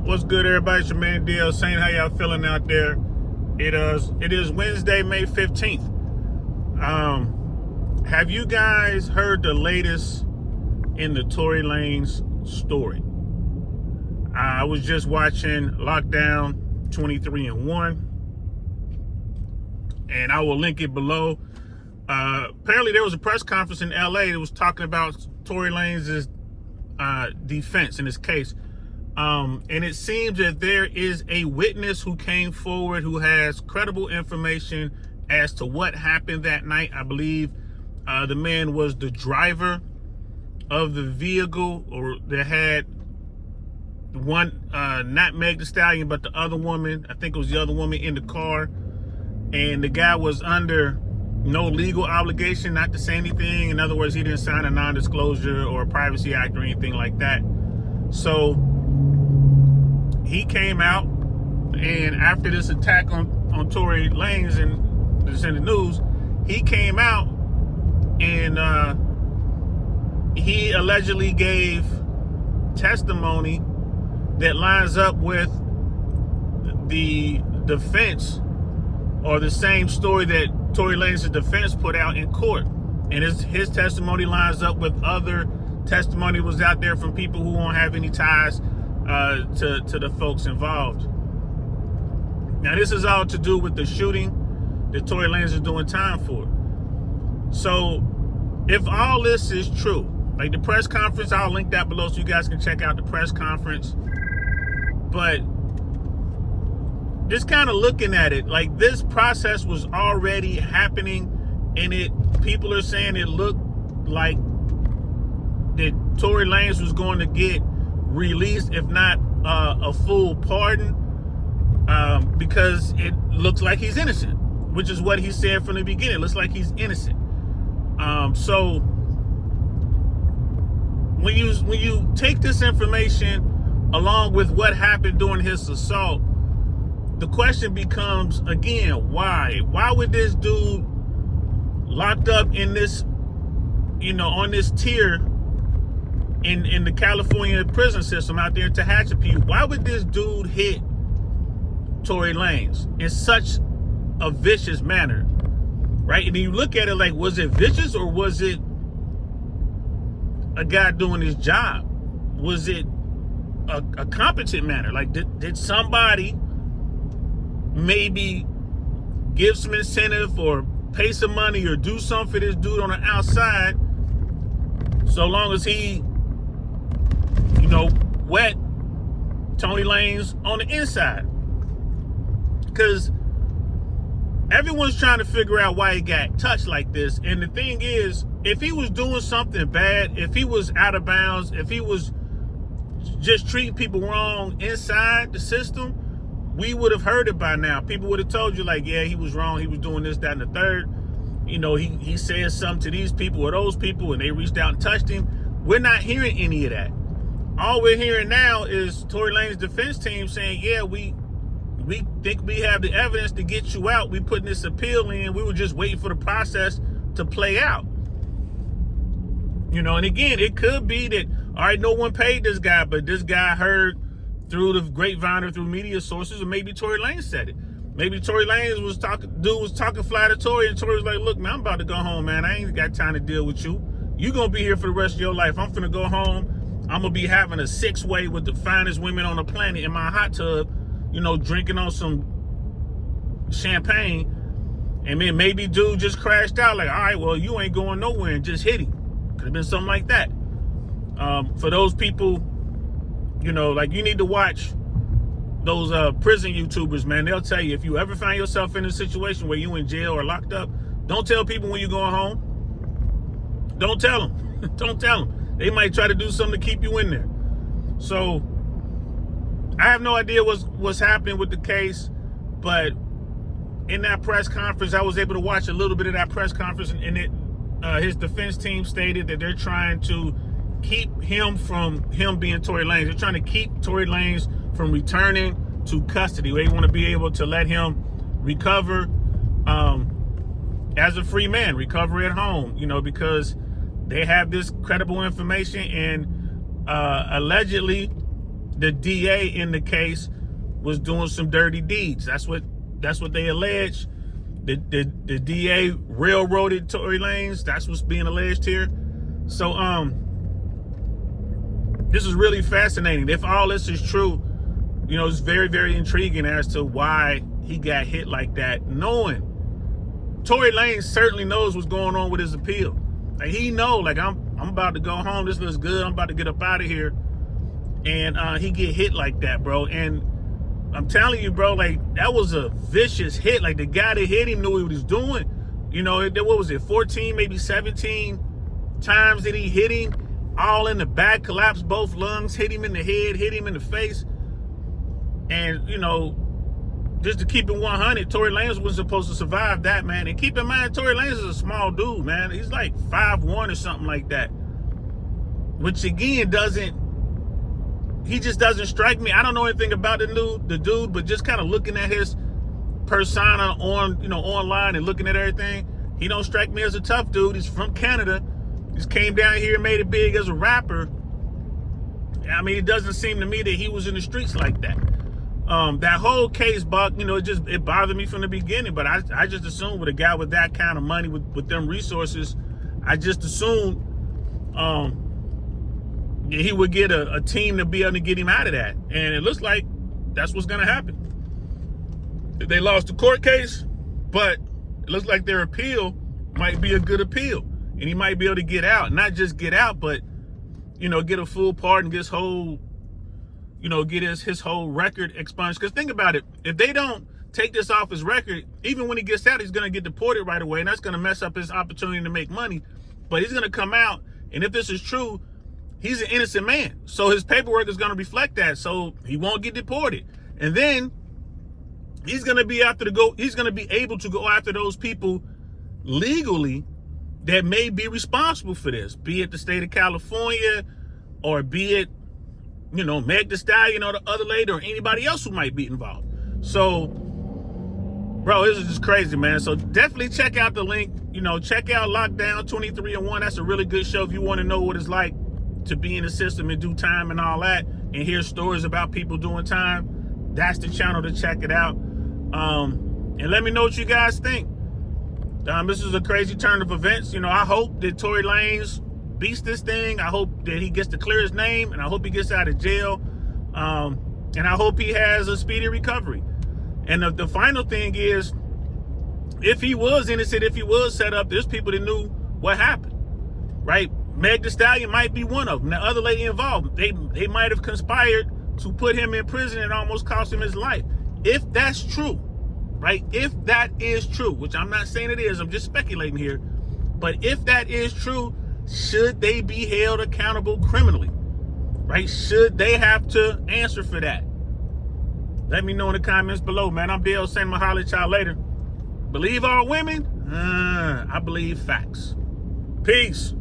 What's good, everybody? It's your man DL saying how y'all feeling out there. It is Wednesday, May 15th. Have you guys heard the latest in the Tory Lanez story? I was just watching Lockdown23and1, and I will link it below. Apparently there was a press conference in LA that was talking about Tory Lanez's defense in his case. And it seems that there is a witness who came forward who has credible information as to what happened that night. I believe the man was the driver of the vehicle, or that had one, not Meg Thee Stallion, but the other woman. I think it was the other woman in the car. And the guy was under no legal obligation not to say anything. In other words, he didn't sign a non-disclosure or a privacy act or anything like that. So he came out, and after this attack on Tory Lanez and it's in the news, he came out and he allegedly gave testimony that lines up with the defense, or the same story that Tory Lanez's defense put out in court. And his testimony lines up with other testimony was out there from people who won't have any ties to the folks involved. Now, this is all to do with the shooting that Tory Lanez is doing time for. So if all this is true, like the press conference, I'll link that below so you guys can check out the press conference. But just kind of looking at it, like this process was already happening, and people are saying it looked like that Tory Lanez was going to get released, if not a full pardon, because it looks like he's innocent, which is what he said from the beginning. It looks like he's innocent. So when you take this information along with what happened during his assault, the question becomes again, why? Why would this dude locked up in this, on this tier in the California prison system out there in Tehachapi, why would this dude hit Tory Lanez in such a vicious manner, right? And then you look at it like, was it vicious, or was it a guy doing his job? Was it a competent manner? Like, did somebody maybe give some incentive or pay some money or do something for this dude on the outside, so long as he, wet Tory Lanez on the inside? Because everyone's trying to figure out why he got touched like this. And the thing is, if he was doing something bad, if he was out of bounds, if he was just treating people wrong inside the system, we would have heard it by now. People would have told you, like, yeah, he was wrong, he was doing this, that, and the third. He said something to these people or those people, and they reached out and touched him. We're not hearing any of that. All we're hearing now is Tory Lanez's defense team saying, yeah, we think we have the evidence to get you out. We putting this appeal in. We were just waiting for the process to play out. And again, it could be that, all right, no one paid this guy, but this guy heard through the grapevine or through media sources, or maybe Tory Lanez said it. Maybe Tory Lanez was talking fly to Tory, and Tory was like, look, man, I'm about to go home, man. I ain't got time to deal with you. You gonna be here for the rest of your life. I'm finna go home. I'm gonna be having a 6-way with the finest women on the planet in my hot tub, drinking on some champagne. And then maybe dude just crashed out, like, all right, well, you ain't going nowhere, and just hit him. Could have been something like that. For those people, like, you need to watch those prison YouTubers, man. They'll tell you, if you ever find yourself in a situation where you in jail or locked up, don't tell people when you're going home. Don't tell them. Don't tell them. They might try to do something to keep you in there. So I have no idea what's happening with the case, but in that press conference, I was able to watch a little bit of that press conference, and his defense team stated that they're trying to keep him from being Tory Lanez. They're trying to keep Tory Lanez from returning to custody. They want to be able to let him recover as a free man, recover at home, because they have this credible information, and allegedly the DA in the case was doing some dirty deeds. That's what they allege. The DA railroaded Tory Lanez. That's what's being alleged here. So this is really fascinating. If all this is true, you know, it's very, very intriguing as to why he got hit like that, knowing Tory Lanez certainly knows what's going on with his appeal. Like, he know, like, I'm about to go home. This looks good. I'm about to get up out of here. And he get hit like that, bro. And I'm telling you, bro, like, that was a vicious hit. Like, the guy that hit him knew what he was doing. You know, what was it, 14, maybe 17 times that he hit him, all in the back, collapsed both lungs, hit him in the head, hit him in the face. And, you know, just to keep it 100, Tory Lanez was supposed to survive that, man. And keep in mind, Tory Lanez is a small dude, man. He's like 5'1" or something like that. Which, again, he just doesn't strike me. I don't know anything about the dude, but just kind of looking at his persona online and looking at everything, he don't strike me as a tough dude. He's from Canada. Just came down here and made it big as a rapper. I mean, it doesn't seem to me that he was in the streets like that. That whole case, Buck, you know, it bothered me from the beginning, but I just assumed with a guy with that kind of money, with them resources, I just assumed he would get a team to be able to get him out of that. And it looks like that's what's going to happen. They lost the court case, but it looks like their appeal might be a good appeal. And he might be able to get out. Not just get out, but, you know, get a full pardon, get his whole record expunged. Because think about it. If they don't take this off his record, even when he gets out, he's going to get deported right away. And that's going to mess up his opportunity to make money. But he's going to come out. And if this is true, he's an innocent man. So his paperwork is going to reflect that. So he won't get deported. And then he's going to be able to go after those people legally that may be responsible for this, be it the state of California, or be it, you know, Meg Thee Stallion or the other lady, or anybody else who might be involved. So, bro, this is just crazy, man. So definitely check out the link. You know, check out Lockdown23and1. That's a really good show if you want to know what it's like to be in the system and do time and all that, and hear stories about people doing time. That's the channel to check it out. And let me know what you guys think. This is a crazy turn of events. You know, I hope that Tory Lanez beats this thing. I hope that he gets to clear his name, and I hope he gets out of jail. And I hope he has a speedy recovery. And the final thing is, if he was innocent, if he was set up, there's people that knew what happened, right? Meg Thee Stallion might be one of them. The other lady involved, they might have conspired to put him in prison and almost cost him his life. If that's true, right? If that is true, which I'm not saying it is, I'm just speculating here. But if that is true, should they be held accountable criminally, right? Should they have to answer for that? Let me know in the comments below, man. I'm Dale saying I'ma holler at y'all later. Believe all women? I believe facts. Peace.